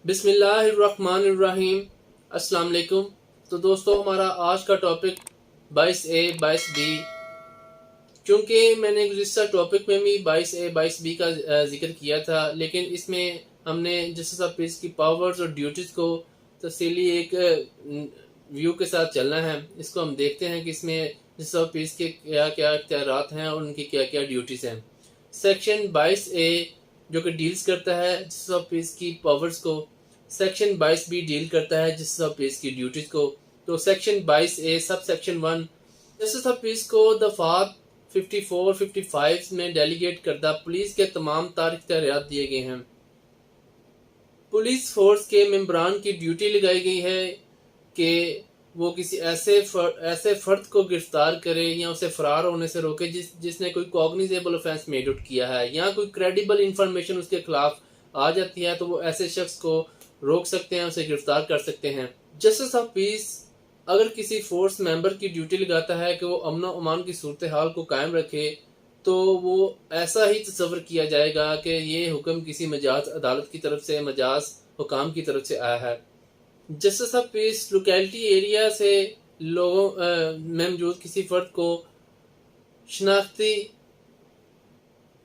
बिस्मिल्लाहिर्रहमानिर्रहीम। अस्सलाम वालेकुम। तो दोस्तों, हमारा आज का टॉपिक 22A 22B। चूँकि मैंने गुज़िश्ता टॉपिक में भी 22A 22B का ज़िक्र किया था, लेकिन इसमें हमने जस्टिस ऑफ पीस की पावर्स और ड्यूटीज़ को तफसीली एक व्यू के साथ चलना है। इसको हम देखते हैं कि इसमें जस्टिस ऑफ पीस के क्या क्या इख्तियारात हैं और उनकी क्या क्या ड्यूटीज़ हैं। सेक्शन 22A जो कि डील्स करता है जस्टिस ऑफ पीस की पावर्स को, सेक्शन 22B डील करता है जस्टिस ऑफ पीस की ड्यूटीज़ को। तो section 22A sub section 1 justice of peace को दफात 54, 55 में डेलीगेट करदा पुलिस के तमाम तार इख्तियारात दिए गए हैं। पुलिस फोर्स के मेंबरान की ड्यूटी लगाई गई है कि वो किसी ऐसे फर्द को गिरफ्तार करे या उसे फरार होने से रोके जिसने कोई कॉग्निजेबल ऑफेंस मेड आउट किया है या कोई क्रेडिबल इंफॉर्मेशन उसके खिलाफ आ जाती है, तो वो ऐसे शख्स को रोक सकते हैं, उसे गिरफ्तार कर सकते हैं। जस्टिस ऑफ पीस अगर किसी फोर्स मेंबर की ड्यूटी लगाता है कि वो अमन व अमान की सूरत हाल को कायम रखे, तो वो ऐसा ही तस्वर किया जाएगा कि ये हुक्म किसी मजाज अदालत की तरफ से, मजाज हुकाम की तरफ से आया है। Justice of peace locality area से लोगों में मौजूद किसी फर्द को शनाख्ती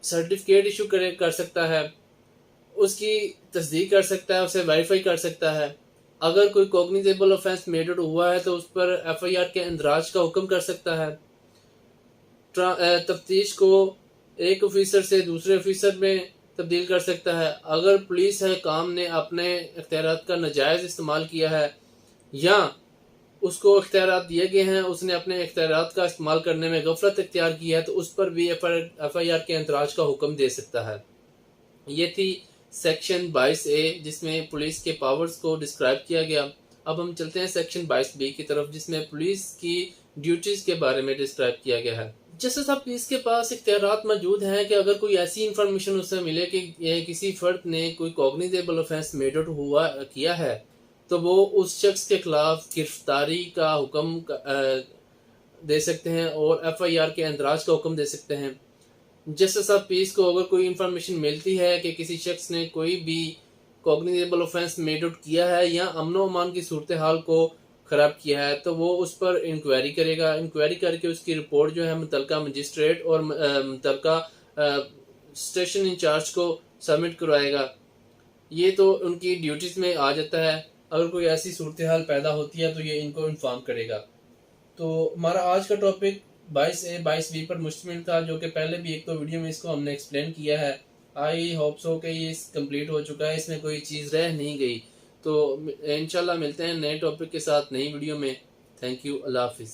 सर्टिफिकेट इशू कर सकता है, उसकी तस्दीक कर सकता है, उसे वेरीफाई कर सकता है। अगर कोई कॉग्निजेबल ऑफेंस मेड आउट हुआ है तो उस पर एफआईआर के इंदराज का हुक्म कर सकता है। तफ्तीश को एक ऑफिसर से दूसरे ऑफिसर में तब्दील कर सकता है। अगर पुलिस है काम ने अपने इख्तियारात का नाजायज़ इस्तेमाल किया है या उसको इख्तियारात दिए गए हैं, उसने अपने इख्तियारात का इस्तेमाल करने में गफलत इख्तियार की है, तो उस पर भी एफआईआर के इंदराज का हुक्म दे सकता है। ये थी सेक्शन 22A जिसमें पुलिस के पावर्स को डिस्क्राइब किया गया। अब हम चलते हैं सेक्शन 22B की तरफ, जिसमें पुलिस की ड्यूटीज के बारे में डिस्क्राइब किया गया है। जस्टिस ऑफ पीस के पास इख्तियारात मौजूद हैं कि अगर कोई ऐसी इंफॉर्मेशन उसे मिले कि किसी फर्द ने कोई कॉग्निजेबल ऑफेंस मेड आउट हुआ किया है, तो वो उस शख्स के खिलाफ गिरफ्तारी का हुक्म दे सकते हैं और एफआईआर के इंदराज का हुक्म दे सकते हैं। जस्टिस ऑफ पीस को अगर कोई इंफॉर्मेशन मिलती है कि किसी शख्स ने कोई भी कॉग्निजेबल ऑफेंस मेड आउट किया है या अमन व अमान की सूरत हाल को ख़राब किया है, तो वो उस पर इंक्वायरी करेगा। इंक्वायरी करके उसकी रिपोर्ट जो है मुतलका मजिस्ट्रेट और मुतलका स्टेशन इंचार्ज को सबमिट करवाएगा। ये तो उनकी ड्यूटीज़ में आ जाता है। अगर कोई ऐसी सूरत हाल पैदा होती है तो ये इनको इन्फॉर्म करेगा। तो हमारा आज का टॉपिक 22A 22B पर मुश्तमिल था, जो कि पहले भी एक तो वीडियो में इसको हमने एक्सप्लेन किया है। आई होप सो कि ये कंप्लीट हो चुका है, इसमें कोई चीज़ रह नहीं गई। तो इंशाल्लाह मिलते हैं नए टॉपिक के साथ नई वीडियो में। Thank you. अल्लाह हाफिज़।